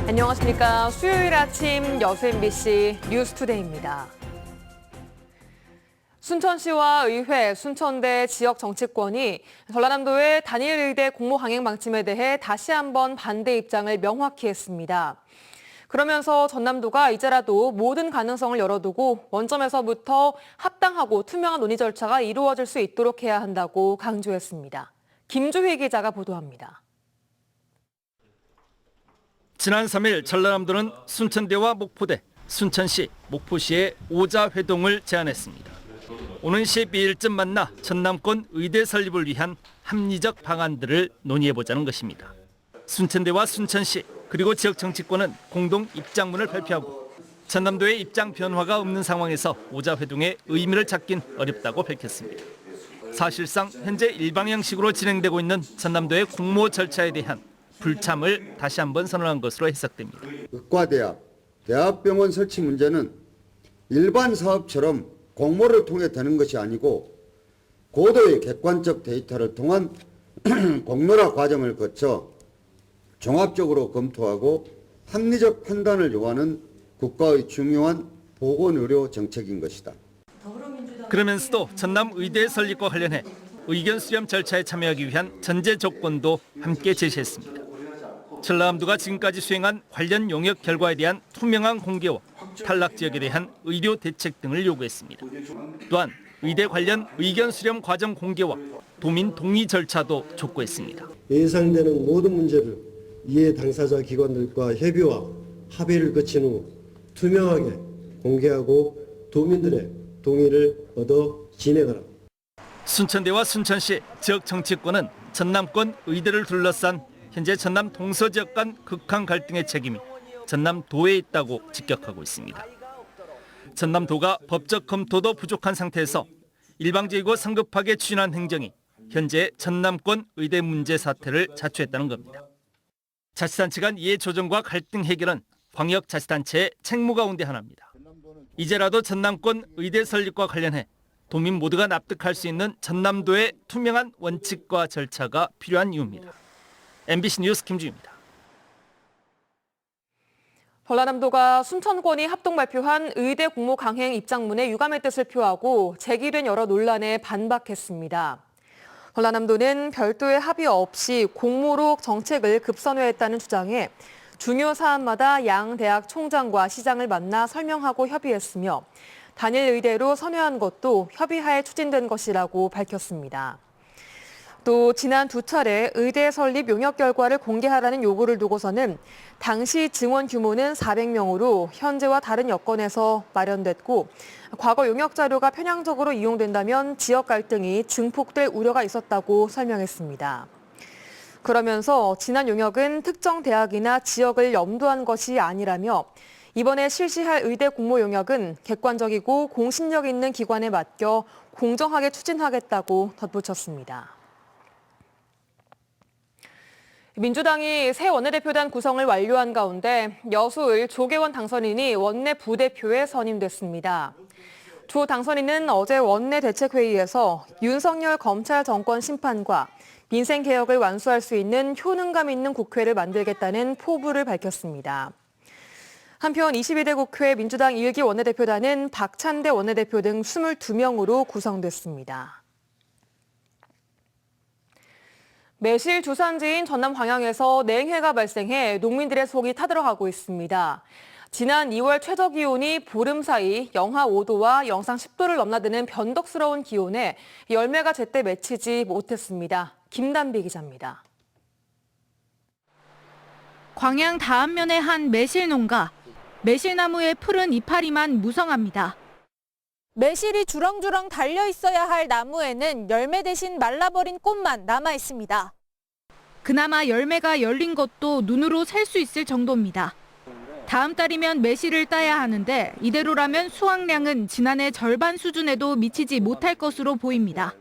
안녕하십니까. 수요일 아침 여수 MBC 뉴스투데이입니다. 순천시와 의회, 순천대 지역 정치권이 전라남도의 단일의대 공모 강행 방침에 대해 다시 한번 반대 입장을 명확히 했습니다. 그러면서 전남도가 이제라도 모든 가능성을 열어두고 원점에서부터 합당하고 투명한 논의 절차가 이루어질 수 있도록 해야 한다고 강조했습니다. 김주희 기자가 보도합니다. 지난 3일 전라남도는 순천대와 목포대, 순천시, 목포시의 5자 회동을 제안했습니다. 오는 12일쯤 만나 전남권 의대 설립을 위한 합리적 방안들을 논의해보자는 것입니다. 순천대와 순천시 그리고 지역 정치권은 공동 입장문을 발표하고 전남도의 입장 변화가 없는 상황에서 5자 회동의 의미를 찾긴 어렵다고 밝혔습니다. 사실상 현재 일방향식으로 진행되고 있는 전남도의 공모 절차에 대한 불참을 다시 한번 선언한 것으로 해석됩니다. 의과대학, 대학병원 설치 문제는 일반 사업처럼 공모를 통해 되는 것이 아니고 고도의 객관적 데이터를 통한 공론화 과정을 거쳐 종합적으로 검토하고 합리적 판단을 요하는 국가의 중요한 보건의료 정책인 것이다. 그러면서도 전남 의대 설립과 관련해 의견 수렴 절차에 참여하기 위한 전제 조건도 함께 제시했습니다. 전라남도가 지금까지 수행한 관련 용역 결과에 대한 투명한 공개와 탈락 지역에 대한 의료 대책 등을 요구했습니다. 또한 의대 관련 의견 수렴 과정 공개와 도민 동의 절차도 촉구했습니다. 예상되는 모든 문제를 이해 당사자 기관들과 협의와 합의를 거친 후 투명하게 공개하고 도민들의 동의를 얻어 진행하라. 순천대와 순천시 지역 정치권은 전남권 의대를 둘러싼 현재 전남 동서 지역 간 극한 갈등의 책임이 전남도에 있다고 직격하고 있습니다. 전남도가 법적 검토도 부족한 상태에서 일방적이고 성급하게 추진한 행정이 현재 전남권 의대 문제 사태를 자초했다는 겁니다. 자치단체 간 이해 조정과 갈등 해결은 광역자치단체의 책무 가운데 하나입니다. 이제라도 전남권 의대 설립과 관련해 도민 모두가 납득할 수 있는 전남도의 투명한 원칙과 절차가 필요한 이유입니다. MBC 뉴스 김주희입니다. 전라남도가 순천권이 합동 발표한 의대 공모 강행 입장문에 유감의 뜻을 표하고 제기된 여러 논란에 반박했습니다. 전라남도는 별도의 합의 없이 공모로 정책을 급선회했다는 주장에 중요 사안마다 양 대학 총장과 시장을 만나 설명하고 협의했으며 단일 의대로 선회한 것도 협의하에 추진된 것이라고 밝혔습니다. 또 지난 두 차례 의대 설립 용역 결과를 공개하라는 요구를 두고서는 당시 증원 규모는 400명으로 현재와 다른 여건에서 마련됐고 과거 용역 자료가 편향적으로 이용된다면 지역 갈등이 증폭될 우려가 있었다고 설명했습니다. 그러면서 지난 용역은 특정 대학이나 지역을 염두한 것이 아니라며 이번에 실시할 의대 공모 용역은 객관적이고 공신력 있는 기관에 맡겨 공정하게 추진하겠다고 덧붙였습니다. 민주당이 새 원내대표단 구성을 완료한 가운데 여수을 조계원 당선인이 원내 부대표에 선임됐습니다. 조 당선인은 어제 원내대책회의에서 윤석열 검찰 정권 심판과 민생개혁을 완수할 수 있는 효능감 있는 국회를 만들겠다는 포부를 밝혔습니다. 한편 22대 국회 민주당 1기 원내대표단은 박찬대 원내대표 등 22명으로 구성됐습니다. 매실 주산지인 전남 광양에서 냉해가 발생해 농민들의 속이 타들어가고 있습니다. 지난 2월 최저기온이 보름 사이 영하 5도와 영상 10도를 넘나드는 변덕스러운 기온에 열매가 제때 맺히지 못했습니다. 김단비 기자입니다. 광양 다안면의 한 매실 농가. 매실나무의 푸른 이파리만 무성합니다. 매실이 주렁주렁 달려 있어야 할 나무에는 열매 대신 말라버린 꽃만 남아 있습니다. 그나마 열매가 열린 것도 눈으로 셀 수 있을 정도입니다. 다음 달이면 매실을 따야 하는데 이대로라면 수확량은 지난해 절반 수준에도 미치지 못할 것으로 보입니다.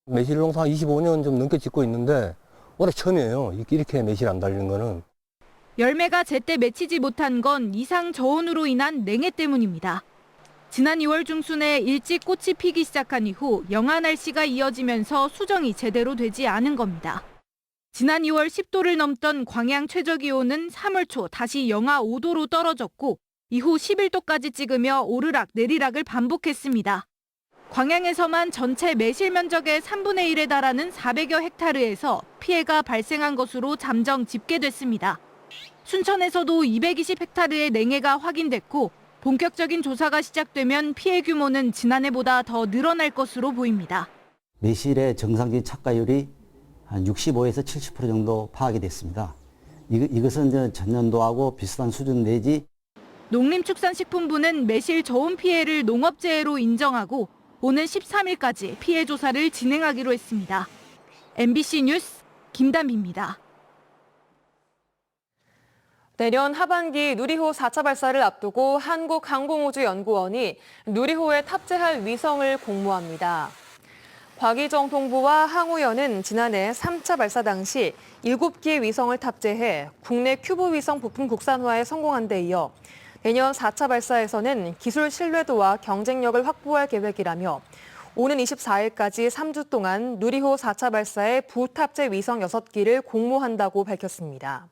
매실 농사 25년 좀 넘게 짓고 있는데 올해 처음이에요. 이렇게 매실 안 달리는 거는. 열매가 제때 맺히지 못한 건 이상 저온으로 인한 냉해 때문입니다. 지난 2월 중순에 일찍 꽃이 피기 시작한 이후 영하 날씨가 이어지면서 수정이 제대로 되지 않은 겁니다. 지난 2월 10도를 넘던 광양 최저기온은 3월 초 다시 영하 5도로 떨어졌고 이후 11도까지 찍으며 오르락 내리락을 반복했습니다. 광양에서만 전체 매실 면적의 3분의 1에 달하는 400여 헥타르에서 피해가 발생한 것으로 잠정 집계됐습니다. 순천에서도 220헥타르의 냉해가 확인됐고 본격적인 조사가 시작되면 피해 규모는 지난해보다 더 늘어날 것으로 보입니다. 매실의 정상적인 착과율이 한 65에서 70% 정도 파악이 됐습니다. 이것은 이제 전년도하고 비슷한 수준 내지. 농림축산식품부는 매실 저온 피해를 농업재해로 인정하고 오는 13일까지 피해 조사를 진행하기로 했습니다. MBC 뉴스 김담비입니다. 내년 하반기 누리호 4차 발사를 앞두고 한국항공우주연구원이 누리호에 탑재할 위성을 공모합니다. 곽희정 통보와 항우연은 지난해 3차 발사 당시 7개의 위성을 탑재해 국내 큐브 위성 부품 국산화에 성공한 데 이어 내년 4차 발사에서는 기술 신뢰도와 경쟁력을 확보할 계획이라며 오는 24일까지 3주 동안 누리호 4차 발사에 부탑재 위성 6기를 공모한다고 밝혔습니다.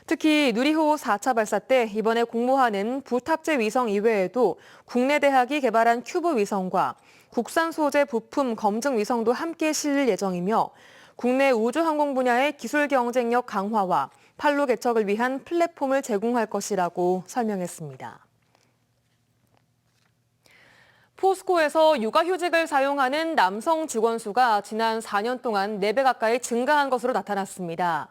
특히 누리호 4차 발사 때 이번에 공모하는 부탑재 위성 이외에도 국내 대학이 개발한 큐브 위성과 국산 소재 부품 검증 위성도 함께 실릴 예정이며 국내 우주항공 분야의 기술 경쟁력 강화와 판로 개척을 위한 플랫폼을 제공할 것이라고 설명했습니다. 포스코에서 육아휴직을 사용하는 남성 직원 수가 지난 4년 동안 4배 가까이 증가한 것으로 나타났습니다.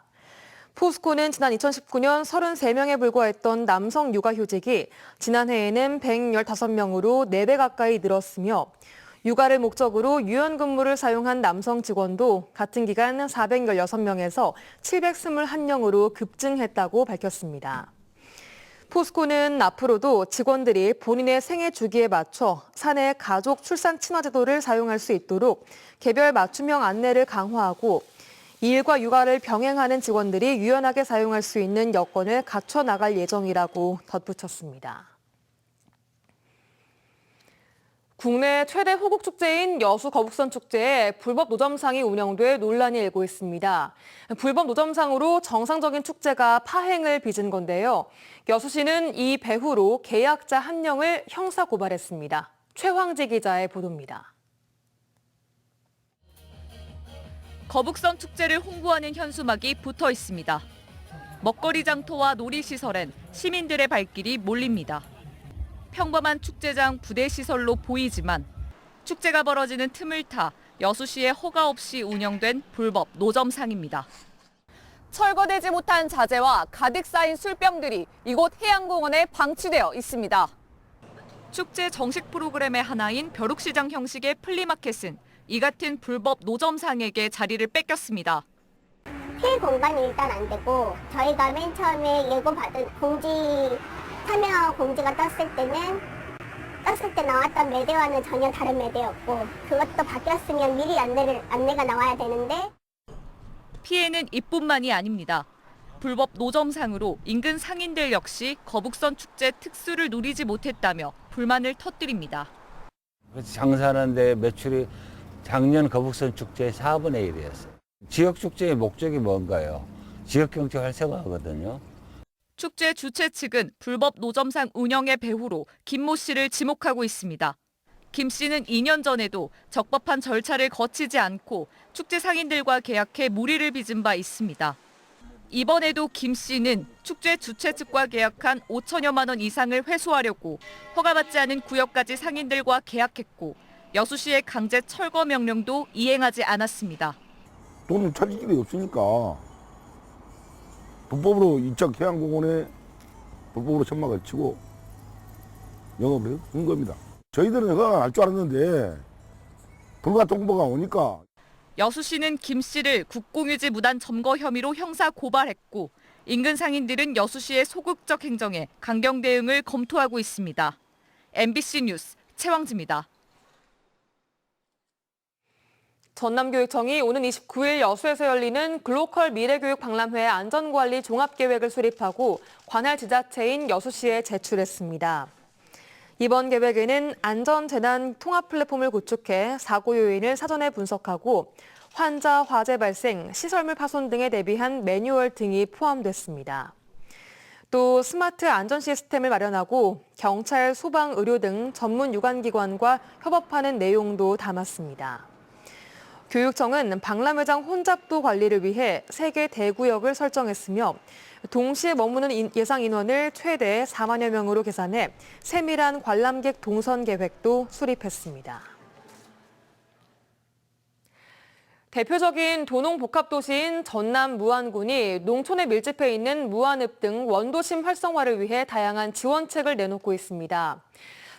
포스코는 지난 2019년 33명에 불과했던 남성 육아휴직이 지난해에는 115명으로 4배 가까이 늘었으며 육아를 목적으로 유연근무를 사용한 남성 직원도 같은 기간 416명에서 721명으로 급증했다고 밝혔습니다. 포스코는 앞으로도 직원들이 본인의 생애 주기에 맞춰 사내 가족 출산 친화 제도를 사용할 수 있도록 개별 맞춤형 안내를 강화하고 일과 육아를 병행하는 직원들이 유연하게 사용할 수 있는 여건을 갖춰 나갈 예정이라고 덧붙였습니다. 국내 최대 호국축제인 여수 거북선 축제에 불법 노점상이 운영돼 논란이 일고 있습니다. 불법 노점상으로 정상적인 축제가 파행을 빚은 건데요. 여수시는 이 배후로 계약자 1명을 형사 고발했습니다. 최황지 기자의 보도입니다. 거북선 축제를 홍보하는 현수막이 붙어 있습니다. 먹거리 장터와 놀이시설엔 시민들의 발길이 몰립니다. 평범한 축제장 부대시설로 보이지만 축제가 벌어지는 틈을 타 여수시의 허가 없이 운영된 불법 노점상입니다. 철거되지 못한 자재와 가득 쌓인 술병들이 이곳 해양공원에 방치되어 있습니다. 축제 정식 프로그램의 하나인 벼룩시장 형식의 플리마켓은 이 같은 불법 노점상에게 자리를 뺏겼습니다. 피해 공간이 일단 안 되고 저희가 맨 처음에 예고받은 참여 공지가 떴을 때 나왔던 매대와는 전혀 다른 매대였고 그것도 바뀌었으면 미리 안내가 나와야 되는데 피해는 이뿐만이 아닙니다. 불법 노점상으로 인근 상인들 역시 거북선 축제 특수를 누리지 못했다며 불만을 터뜨립니다. 장사하는데 매출이 작년 거북선 축제의 4분의 1이었어요. 지역 축제의 목적이 뭔가요? 지역 경제 활성화거든요. 축제 주최 측은 불법 노점상 운영의 배후로 김모 씨를 지목하고 있습니다. 김 씨는 2년 전에도 적법한 절차를 거치지 않고 축제 상인들과 계약해 무리를 빚은 바 있습니다. 이번에도 김 씨는 축제 주최 측과 계약한 5천여만 원 이상을 회수하려고 허가받지 않은 구역까지 상인들과 계약했고 여수시의 강제 철거 명령도 이행하지 않았습니다. 돈을 찾을 길이 없으니까 불법으로 이쪽 해양공원에 불법으로 천막을 치고 영업을 한 겁니다. 저희들은 허가가 날 줄 알았는데 불가 통보가 오니까. 여수시는 김 씨를 국공유지 무단 점거 혐의로 형사 고발했고 인근 상인들은 여수시의 소극적 행정에 강경 대응을 검토하고 있습니다. MBC 뉴스 최황지입니다. 전남교육청이 오는 29일 여수에서 열리는 글로컬 미래교육 박람회 안전관리 종합계획을 수립하고 관할 지자체인 여수시에 제출했습니다. 이번 계획에는 안전재난 통합 플랫폼을 구축해 사고 요인을 사전에 분석하고 환자, 화재 발생, 시설물 파손 등에 대비한 매뉴얼 등이 포함됐습니다. 또 스마트 안전 시스템을 마련하고 경찰, 소방, 의료 등 전문 유관기관과 협업하는 내용도 담았습니다. 교육청은 박람회장 혼잡도 관리를 위해 3개 대구역을 설정했으며 동시에 머무는 예상 인원을 최대 4만여 명으로 계산해 세밀한 관람객 동선 계획도 수립했습니다. 대표적인 도농 복합도시인 전남 무안군이 농촌에 밀집해 있는 무안읍 등 원도심 활성화를 위해 다양한 지원책을 내놓고 있습니다.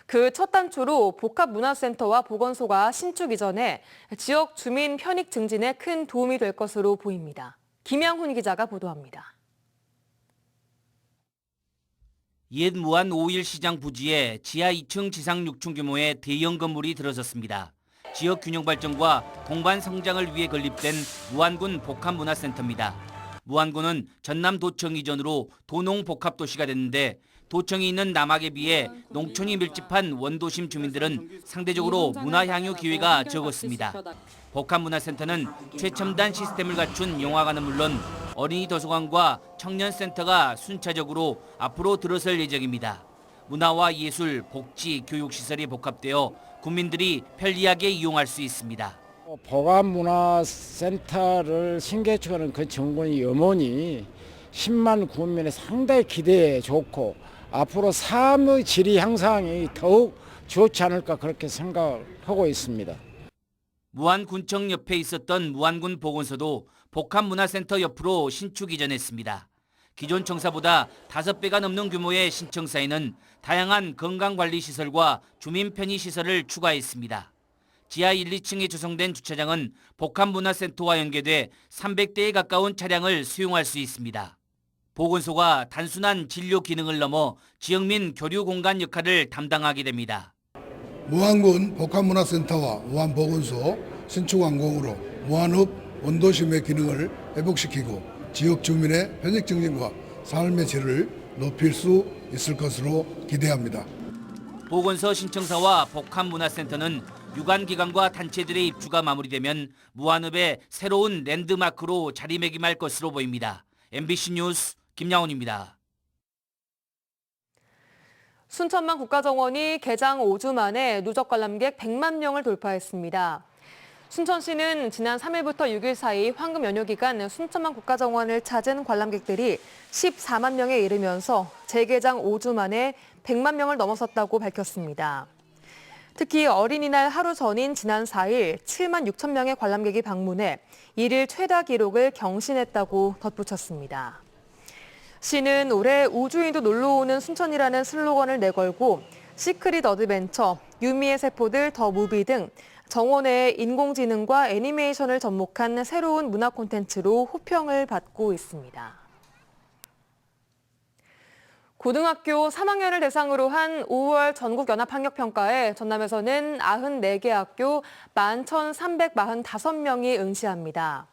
그 첫 단초로 복합문화센터와 보건소가 신축 이전에 지역 주민 편익 증진에 큰 도움이 될 것으로 보입니다. 김양훈 기자가 보도합니다. 옛 무안 5일 시장 부지에 지하 2층 지상 6층 규모의 대형 건물이 들어섰습니다. 지역 균형 발전과 동반 성장을 위해 건립된 무안군 복합문화센터입니다. 무안군은 전남도청 이전으로 도농 복합도시가 됐는데 도청이 있는 남학에 비해 농촌이 밀집한 원도심 주민들은 상대적으로 문화 향유 기회가 적었습니다. 복합문화센터는 최첨단 시스템을 갖춘 영화관은 물론 어린이 도서관과 청년센터가 순차적으로 앞으로 들어설 예정입니다. 문화와 예술, 복지, 교육시설이 복합되어 국민들이 편리하게 이용할 수 있습니다. 복합문화센터를 신개축하는 그 정권이 염원이 10만 국민의 상당히 기대에 좋고 앞으로 삶의 질이 향상이 더욱 좋지 않을까 그렇게 생각하고 있습니다. 무안군청 옆에 있었던 무안군 보건소도 복합문화센터 옆으로 신축 이전했습니다. 기존 청사보다 5배가 넘는 규모의 신청사에는 다양한 건강관리시설과 주민 편의시설을 추가했습니다. 지하 1, 2층에 조성된 주차장은 복합문화센터와 연계돼 300대에 가까운 차량을 수용할 수 있습니다. 보건소가 단순한 진료 기능을 넘어 지역민 교류 공간 역할을 담당하게 됩니다. 무안군 복합문화센터와 무안보건소 신축 완공으로 무안읍 원도심의 기능을 회복시키고 지역 주민의 편익 증진과 삶의 질을 높일 수 있을 것으로 기대합니다. 보건소 신청사와 복합문화센터는 유관기관과 단체들의 입주가 마무리되면 무안읍의 새로운 랜드마크로 자리매김할 것으로 보입니다. MBC 뉴스 김양훈입니다. 순천만 국가정원이 개장 5주 만에 누적 관람객 100만 명을 돌파했습니다. 순천시는 지난 3일부터 6일 사이 황금 연휴 기간 순천만 국가정원을 찾은 관람객들이 14만 명에 이르면서 재개장 5주 만에 100만 명을 넘어섰다고 밝혔습니다. 특히 어린이날 하루 전인 지난 4일 7만 6천 명의 관람객이 방문해 일일 최다 기록을 경신했다고 덧붙였습니다. 시는 올해 우주인도 놀러오는 순천이라는 슬로건을 내걸고 시크릿 어드벤처, 유미의 세포들 더 무비 등 정원의 인공지능과 애니메이션을 접목한 새로운 문화 콘텐츠로 호평을 받고 있습니다. 고등학교 3학년을 대상으로 한 5월 전국연합학력평가에 전남에서는 94개 학교 11,345명이 응시합니다.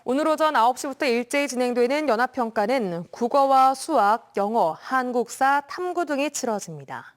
오늘 오전 9시부터 일제히 진행되는 연합평가는 국어와 수학, 영어, 한국사, 탐구 등이 치러집니다.